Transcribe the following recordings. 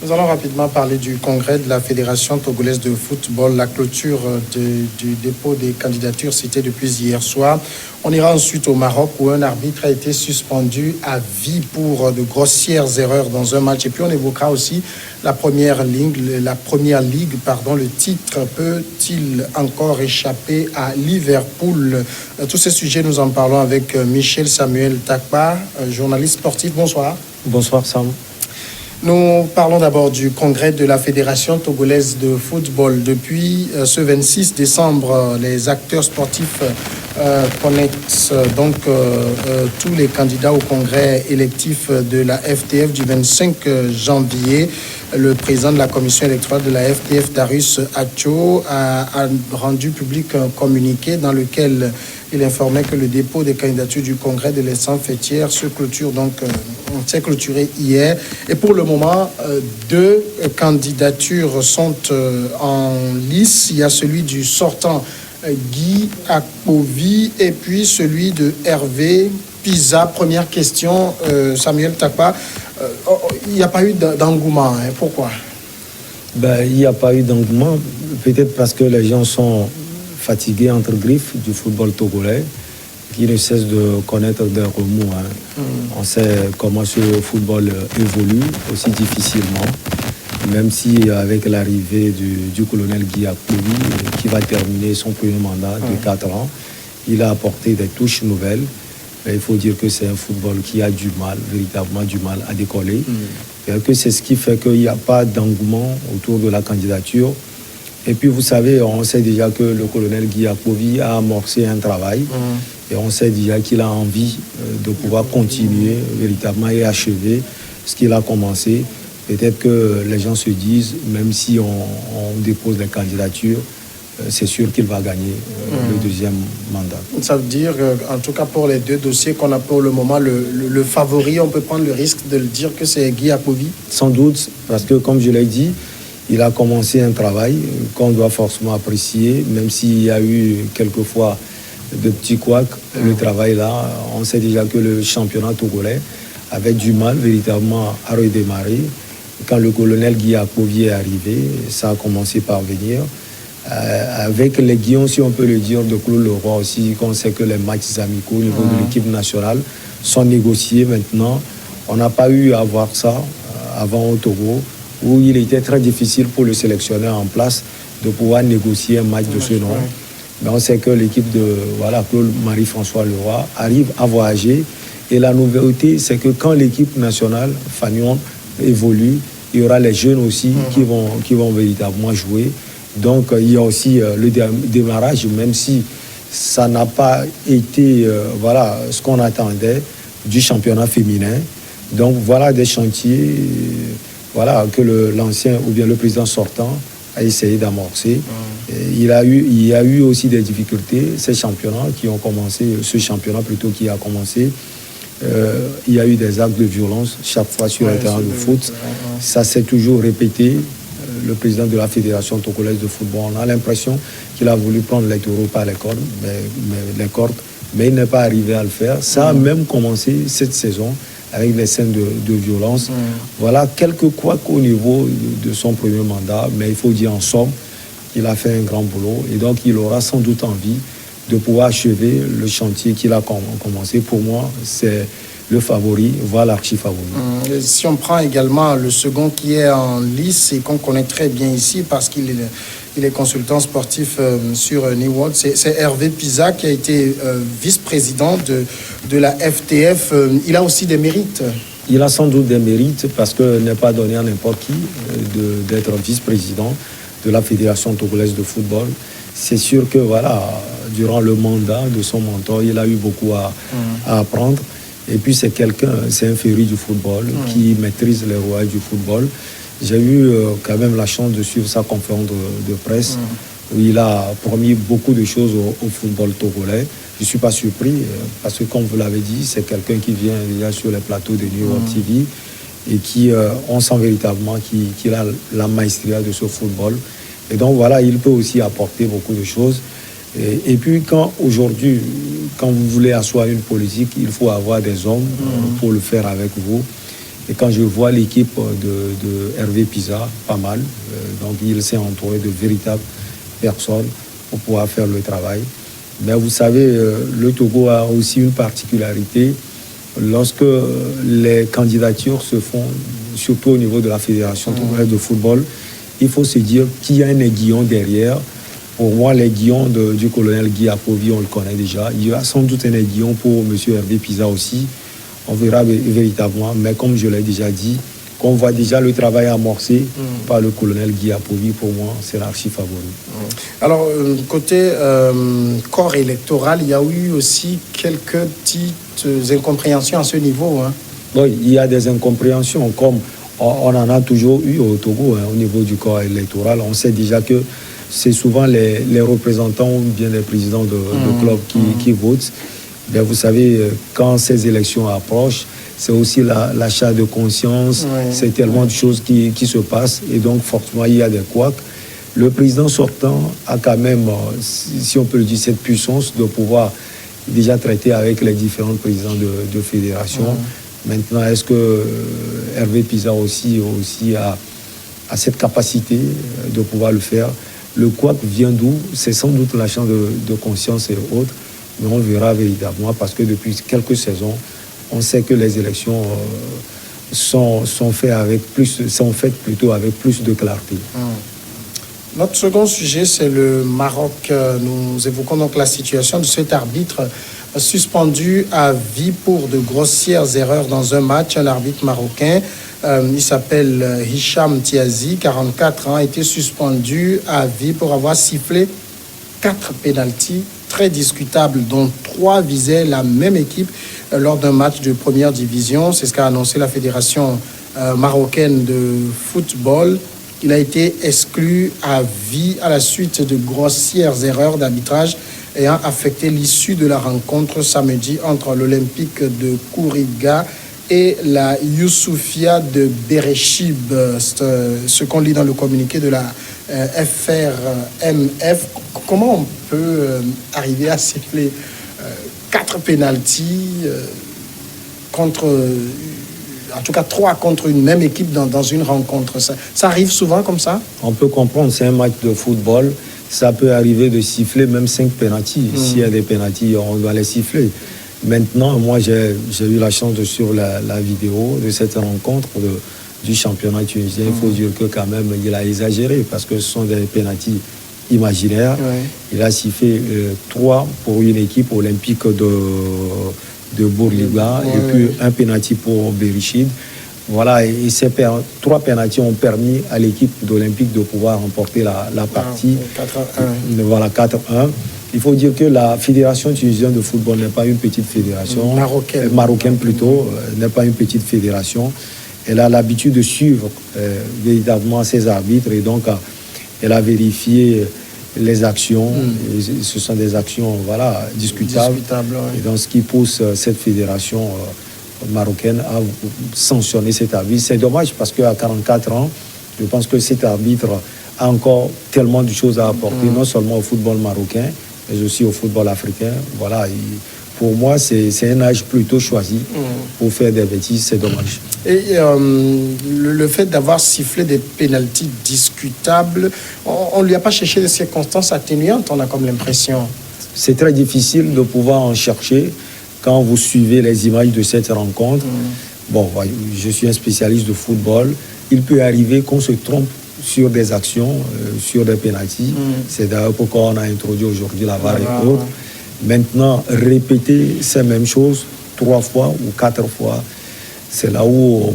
Nous allons rapidement parler du congrès de la Fédération togolaise de football, la clôture du dépôt des candidatures citées depuis hier soir. On ira ensuite au Maroc où un arbitre a été suspendu à vie pour de grossières erreurs dans un match. Et puis on évoquera aussi la première ligue. Le titre peut-il encore échapper à Liverpool? Tous ces sujets, nous en parlons avec Michel Samuel Takpa, journaliste sportif. Bonsoir. Bonsoir Sam. Nous parlons d'abord du congrès de la Fédération togolaise de football. Depuis ce 26 décembre, les acteurs sportifs connaissent donc tous les candidats au congrès électif de la FTF du 25 janvier. Le président de la commission électorale de la FTF, Darius Acho, a rendu public un communiqué dans lequel il informait que le dépôt des candidatures du congrès de l'instance fêtière s'est clôturé hier. Et pour le moment, 2 candidatures sont en lice. Il y a celui du sortant Guy Akpovi et puis celui de Hervé Pisa. Première question, Samuel Takpa. Il n'y a pas eu d'engouement. Pourquoi? Il n'y a pas eu d'engouement, peut-être parce que les gens sont fatigués entre griffes du football togolais, qui ne cesse de connaître des remous. On sait comment ce football évolue aussi difficilement, même si avec l'arrivée du colonel Guy Akpovi, qui va terminer son premier mandat de 4 ans, il a apporté des touches nouvelles. Mais il faut dire que c'est un football qui a véritablement du mal à décoller. Et que c'est ce qui fait qu'il n'y a pas d'engouement autour de la candidature. Et puis vous savez, on sait déjà que le colonel Guy Akpovi a amorcé un travail. Et on sait déjà qu'il a envie de pouvoir continuer véritablement et achever ce qu'il a commencé. Peut-être que les gens se disent, même si on dépose les candidatures, c'est sûr qu'il va gagner le deuxième mandat. Ça veut dire, en tout cas pour les 2 dossiers qu'on a pour le moment, le favori, on peut prendre le risque de le dire que c'est Guy Akpovi? Sans doute, parce que comme je l'ai dit, il a commencé un travail qu'on doit forcément apprécier, même s'il y a eu quelquefois de petits couacs. Le travail là, on sait déjà que le championnat togolais avait du mal véritablement à redémarrer. Quand le colonel Guy Akpovi est arrivé, ça a commencé par venir. Avec les guillons, si on peut le dire, de Claude Leroy aussi, qu'on sait que les matchs amicaux au niveau de l'équipe nationale sont négociés maintenant. On n'a pas eu à voir ça avant au Togo, où il était très difficile pour le sélectionneur en place de pouvoir négocier un match de ce nom. Mais on sait que l'équipe de Claude Marie-François Leroy arrive à voyager. Et la nouveauté, c'est que quand l'équipe nationale, Fagnon, évolue, il y aura les jeunes aussi qui vont véritablement jouer. Donc il y a aussi le démarrage, même si ça n'a pas été ce qu'on attendait du championnat féminin. Donc voilà des chantiers que l'ancien ou bien le président sortant a essayé d'amorcer. Il y a eu aussi des difficultés, ces championnats qui ont commencé, ce championnat plutôt qui a commencé. Il y a eu des actes de violence chaque fois sur le terrain de foot. Ça s'est toujours répété. Le président de la Fédération togolaise de football, on a l'impression qu'il a voulu prendre les taureaux par les cordes, mais il n'est pas arrivé à le faire. Ça a même commencé cette saison avec les scènes de violence. Voilà quelques couacs au niveau de son premier mandat, mais il faut dire en somme qu'il a fait un grand boulot et donc il aura sans doute envie de pouvoir achever le chantier qu'il a commencé. Pour moi, c'est le favori, voire l'archi-favori. Si on prend également le second qui est en lice et qu'on connaît très bien ici parce qu'il est consultant sportif sur New World, c'est Hervé Pisa qui a été vice-président de la FTF. Il a aussi des mérites. Il a sans doute des mérites parce que n'est pas donné à n'importe qui d'être vice-président de la Fédération togolaise de football. C'est sûr que durant le mandat de son mentor, il a eu beaucoup à apprendre. Et puis c'est un féru du football qui maîtrise les rouages du football. J'ai eu quand même la chance de suivre sa conférence de presse où il a promis beaucoup de choses au football togolais. Je ne suis pas surpris parce que comme vous l'avez dit, c'est quelqu'un qui vient déjà sur les plateaux de New York TV et qui, on sent véritablement qu'il a la maestria de ce football. Et donc il peut aussi apporter beaucoup de choses. Et puis aujourd'hui, quand vous voulez asseoir une politique, il faut avoir des hommes pour le faire avec vous. Et quand je vois l'équipe de Hervé Pisa, pas mal, donc il s'est entouré de véritables personnes pour pouvoir faire le travail. Mais vous savez, le Togo a aussi une particularité. Lorsque les candidatures se font, surtout au niveau de la Fédération togolaise de football, il faut se dire qu'il y a un aiguillon derrière. Pour moi, l'aiguillon du colonel Guy Apovi, on le connaît déjà. Il y a sans doute un aiguillon pour M. Hervé Pisa aussi. On verra véritablement. Mais comme je l'ai déjà dit, qu'on voit déjà le travail amorcé par le colonel Guy Apovi, pour moi, c'est l'archi favori. Alors, côté corps électoral, il y a eu aussi quelques petites incompréhensions à ce niveau. Hein. Oui, il y a des incompréhensions, comme on en a toujours eu au Togo, au niveau du corps électoral. On sait déjà que c'est souvent les représentants ou bien les présidents de clubs qui votent. Bien, vous savez, quand ces élections approchent, c'est aussi l'achat de conscience, c'est tellement de choses qui se passent, et donc forcément il y a des couacs. Le président sortant a quand même, si on peut le dire, cette puissance de pouvoir déjà traiter avec les différents présidents de fédération. Maintenant, est-ce que Hervé Pisa aussi a cette capacité de pouvoir le faire? Le couac vient d'où? C'est sans doute l'achat de conscience et autres, mais on verra véritablement, parce que depuis quelques saisons, on sait que les élections sont faites plutôt avec plus de clarté. Notre second sujet, c'est le Maroc. Nous évoquons donc la situation de cet arbitre suspendu à vie pour de grossières erreurs dans un match. Un arbitre marocain, il s'appelle Hicham Tiazi, 44 ans, a été suspendu à vie pour avoir sifflé 4 pénaltys très discutables, dont 3 visaient la même équipe lors d'un match de première division. C'est ce qu'a annoncé la Fédération marocaine de football. Il a été exclu à vie à la suite de grossières erreurs d'arbitrage ayant affecté l'issue de la rencontre samedi entre l'Olympique de Kouriga et la Youssoufia de Berechib. Ce qu'on lit dans le communiqué de la FRMF. Comment on peut arriver à siffler 4 pénaltys contre... en tout cas 3 contre une même équipe dans une rencontre. Ça arrive souvent comme ça? On peut comprendre, c'est un match de football. Ça peut arriver de siffler même 5 pénaltys. S'il y a des pénaltys, on doit les siffler. Maintenant, moi, j'ai eu la chance de suivre la vidéo de cette rencontre du championnat tunisien. Il faut dire que quand même, il a exagéré parce que ce sont des pénaltys imaginaires. Il a sifflé 3 pour une équipe olympique de Bourguiba et puis un pénalty pour Berechid. Voilà, et ces 3 pénaltys ont permis à l'équipe d'Olympique de pouvoir remporter la partie. 4-1. Voilà, 4-1. Il faut dire que la Fédération tunisienne de football n'est pas une petite fédération. Marocaine plutôt, n'est pas une petite fédération. Elle a l'habitude de suivre véritablement ses arbitres et donc elle a vérifié les actions. Et ce sont des actions discutables. Et donc ce qui pousse cette fédération marocaine à sanctionner cet arbitre. C'est dommage parce qu'à 44 ans, je pense que cet arbitre a encore tellement de choses à apporter, non seulement au football marocain, mais aussi au football africain. Voilà, pour moi, c'est un âge plutôt choisi pour faire des bêtises, c'est dommage. Et le fait d'avoir sifflé des pénaltys discutables, on ne lui a pas cherché des circonstances atténuantes, on a comme l'impression. C'est très difficile de pouvoir en chercher quand vous suivez les images de cette rencontre. Bon, je suis un spécialiste de football. Il peut arriver qu'on se trompe sur des actions, sur des pénaltys. C'est d'ailleurs pourquoi on a introduit aujourd'hui la VAR et autres. Maintenant, répéter ces mêmes choses 3 fois ou 4 fois, c'est là où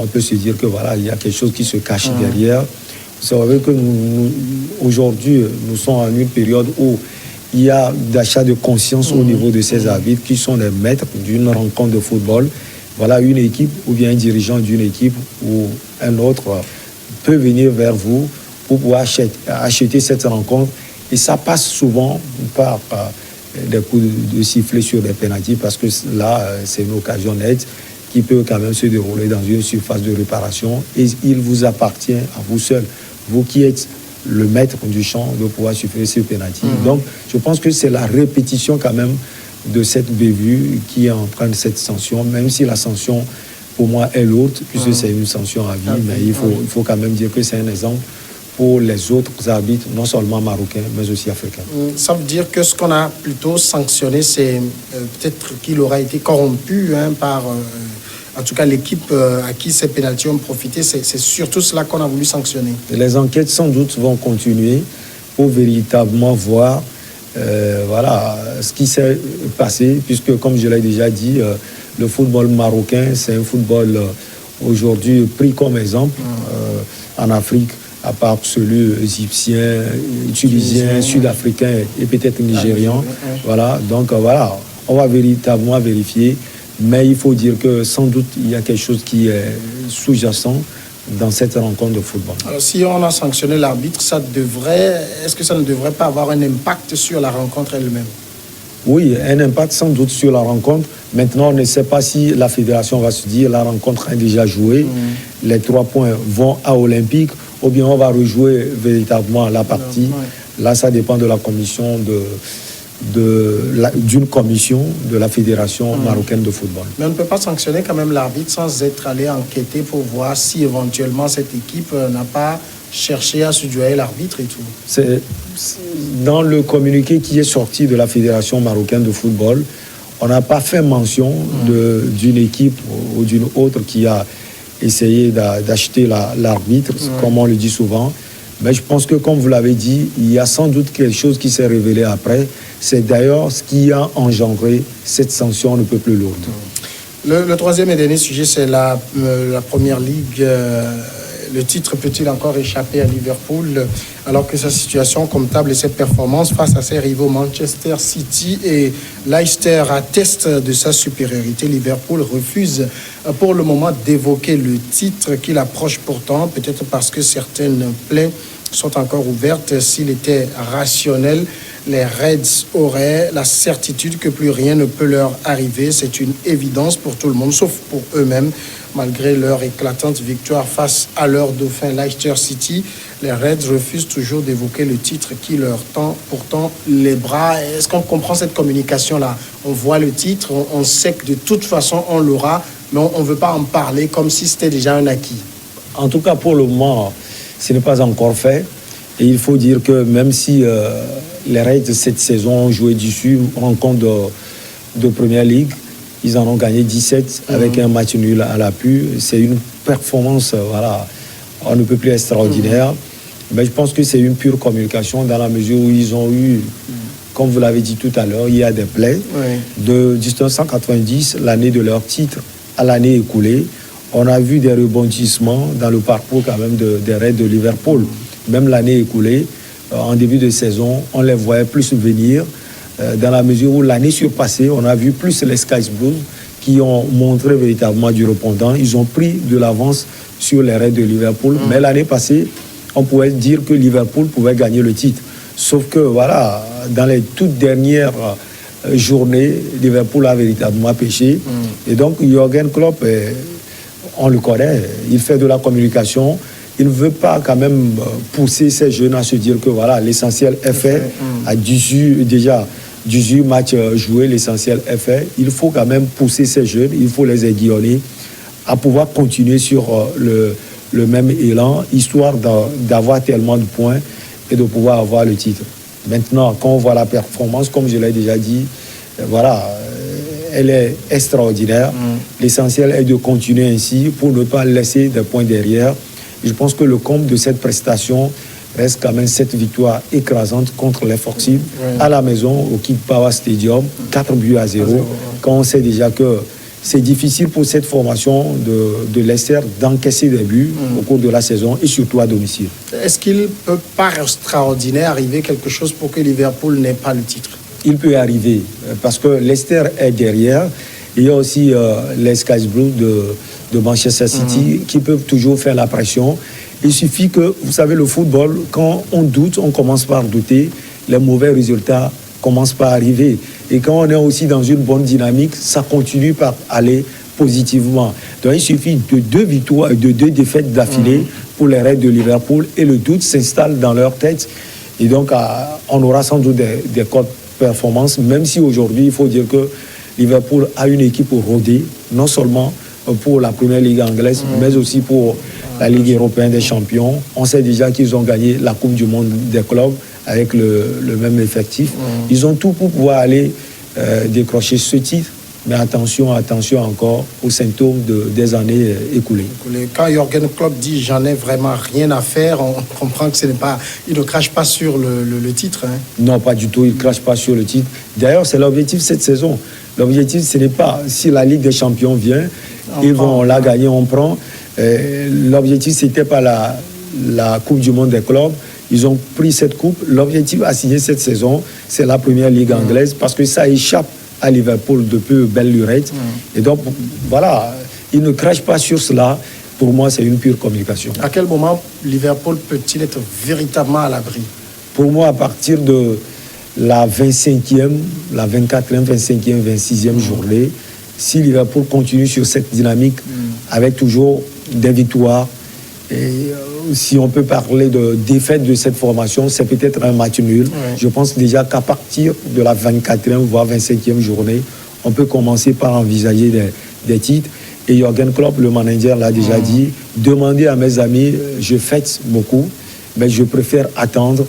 on peut se dire que voilà, il y a quelque chose qui se cache derrière. Vous savez que aujourd'hui, nous sommes en une période où il y a d'achat de conscience au niveau de ces arbitres qui sont les maîtres d'une rencontre de football. Voilà, une équipe ou bien un dirigeant d'une équipe ou un autre peut venir vers vous pour pouvoir acheter cette rencontre. Et ça passe souvent par des coups de sifflet sur des pénaltys parce que là, c'est une occasion nette qui peut quand même se dérouler dans une surface de réparation. Et il vous appartient à vous seul, vous qui êtes le maître du champ, de pouvoir siffler ces pénaltys. Donc, je pense que c'est la répétition quand même de cette bévue qui entraîne cette sanction, même si la sanction pour moi, est lourde, puisque c'est une sanction à vie, mais il faut quand même dire que c'est un exemple pour les autres arbitres, non seulement marocains, mais aussi africains. Ça veut dire que ce qu'on a plutôt sanctionné, c'est peut-être qu'il aura été corrompu par, en tout cas, l'équipe à qui ces pénaltys ont profité. C'est surtout cela qu'on a voulu sanctionner. Les enquêtes, sans doute, vont continuer pour véritablement voir ce qui s'est passé, puisque, comme je l'ai déjà dit, le football marocain, c'est un football aujourd'hui pris comme exemple en Afrique, à part celui égyptien, tunisien, sud-africain et peut-être nigérian. Voilà, donc voilà, on va véritablement vérifier, mais il faut dire que sans doute il y a quelque chose qui est sous-jacent dans cette rencontre de football. Alors, si on a sanctionné l'arbitre, est-ce que ça ne devrait pas avoir un impact sur la rencontre elle-même? Oui, un impact sans doute sur la rencontre. Maintenant, on ne sait pas si la fédération va se dire la rencontre est déjà jouée, les 3 points vont à Olympique, ou bien on va rejouer véritablement la partie. Là, ça dépend de la commission d'une commission de la Fédération marocaine de football. Mais on ne peut pas sanctionner quand même l'arbitre sans être allé enquêter pour voir si éventuellement cette équipe n'a pas cherché à subjuguer l'arbitre et tout. C'est dans le communiqué qui est sorti de la Fédération marocaine de football, on n'a pas fait mention d'une équipe ou d'une autre qui a essayé d'acheter l'arbitre, comme on le dit souvent. Mais je pense que, comme vous l'avez dit, il y a sans doute quelque chose qui s'est révélé après. C'est d'ailleurs ce qui a engendré cette sanction un peu plus lourde. Le troisième et dernier sujet, c'est la Première Ligue. Le titre peut-il encore échapper à Liverpool alors que sa situation comptable et ses performances face à ses rivaux Manchester City et Leicester attestent de sa supériorité? Liverpool refuse pour le moment d'évoquer le titre qu'il approche pourtant, peut-être parce que certaines plaies sont encore ouvertes. S'il était rationnel, les Reds auraient la certitude que plus rien ne peut leur arriver. C'est une évidence pour tout le monde, sauf pour eux-mêmes. Malgré leur éclatante victoire face à leur dauphin Leicester City, les Reds refusent toujours d'évoquer le titre qui leur tend pourtant les bras. Est-ce qu'on comprend cette communication-là? On voit le titre, on sait que de toute façon on l'aura, mais on ne veut pas en parler comme si c'était déjà un acquis. En tout cas, pour le moment, ce n'est pas encore fait. Et il faut dire que même si les Reds cette saison ont joué 18 rencontres de Première Ligue, ils en ont gagné 17 avec un match nul à l'appui. C'est une performance, on ne peut plus extraordinaire. Mais je pense que c'est une pure communication dans la mesure où ils ont eu, comme vous l'avez dit tout à l'heure, il y a des plays. De 1990, l'année de leur titre, à l'année écoulée, on a vu des rebondissements dans le parcours quand même des Reds de Liverpool. Même l'année écoulée, en début de saison, on les voyait plus venir. Dans la mesure où l'année surpassée, on a vu plus les Sky Blues qui ont montré véritablement du répondant. Ils ont pris de l'avance sur les Reds de Liverpool. Mais l'année passée, on pouvait dire que Liverpool pouvait gagner le titre. Sauf que, dans les toutes dernières journées, Liverpool a véritablement péché. Et donc, Jürgen Klopp, on le connaît, il fait de la communication. Il ne veut pas quand même pousser ces jeunes à se dire que l'essentiel est fait. À 18 matchs joués, l'essentiel est fait. Il faut quand même pousser ces jeunes, il faut les aiguillonner à pouvoir continuer sur le même élan, histoire d'avoir tellement de points et de pouvoir avoir le titre. Maintenant, quand on voit la performance, comme je l'ai déjà dit, elle est extraordinaire. L'essentiel est de continuer ainsi pour ne pas laisser des points derrière. Je pense que le comble de cette prestation reste quand même cette victoire écrasante contre les Foxy à la maison au King Power Stadium, 4-0, quand on sait déjà que c'est difficile pour cette formation de Leicester d'encaisser des buts au cours de la saison et surtout à domicile. Est-ce qu'il peut, par extraordinaire, arriver quelque chose pour que Liverpool n'ait pas le titre? Il peut arriver parce que Leicester est derrière. Il y a aussi les Sky Blues de Manchester City qui peuvent toujours faire la pression. Il suffit que, vous savez, le football, quand on doute, on commence par douter, les mauvais résultats commencent par arriver. Et quand on est aussi dans une bonne dynamique, ça continue par aller positivement. Donc il suffit de 2 victoires, de 2 défaites d'affilée pour les Reds de Liverpool et le doute s'installe dans leur tête. Et donc on aura sans doute des codes performances, même si aujourd'hui il faut dire que Liverpool a une équipe rodée, non seulement pour la première ligue anglaise, mais aussi pour la Ligue européenne des champions. On sait déjà qu'ils ont gagné la Coupe du monde des clubs avec le même effectif. Ils ont tout pour pouvoir aller décrocher ce titre. Mais attention encore aux symptômes des années écoulées. Quand Jürgen Klopp dit « j'en ai vraiment rien à faire », on comprend que il ne crache pas sur le titre. Hein. Non, pas du tout, il ne crache pas sur le titre. D'ailleurs, c'est l'objectif cette saison. L'objectif, ce n'est pas si la Ligue des Champions vient, on l'a gagné, on prend. L'objectif, ce n'était pas la Coupe du monde des clubs. Ils ont pris cette coupe. L'objectif à signer cette saison, c'est la première Ligue anglaise parce que ça échappe à Liverpool depuis belle lurette. Et donc, voilà, il ne crache pas sur cela. Pour moi, c'est une pure communication. À quel moment Liverpool peut-il être véritablement à l'abri? Pour moi, à partir de la 25e, la 24e, 25e, 26e journée, si Liverpool continue sur cette dynamique avec toujours des victoires, et si on peut parler de défaite de cette formation, c'est peut-être un match nul. Je pense déjà qu'à partir de la 24e, voire 25e journée, on peut commencer par envisager des titres. Et Jürgen Klopp, le manager, l'a déjà dit, demandez à mes amis, je fête beaucoup, mais je préfère attendre,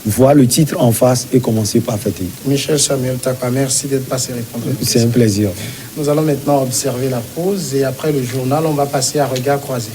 voir le titre en face et commencer par fêter. Michel Samuel Takwa, merci d'être passé répondre. C'est un plaisir. Nous allons maintenant observer la pause et après le journal, on va passer à regard croisé.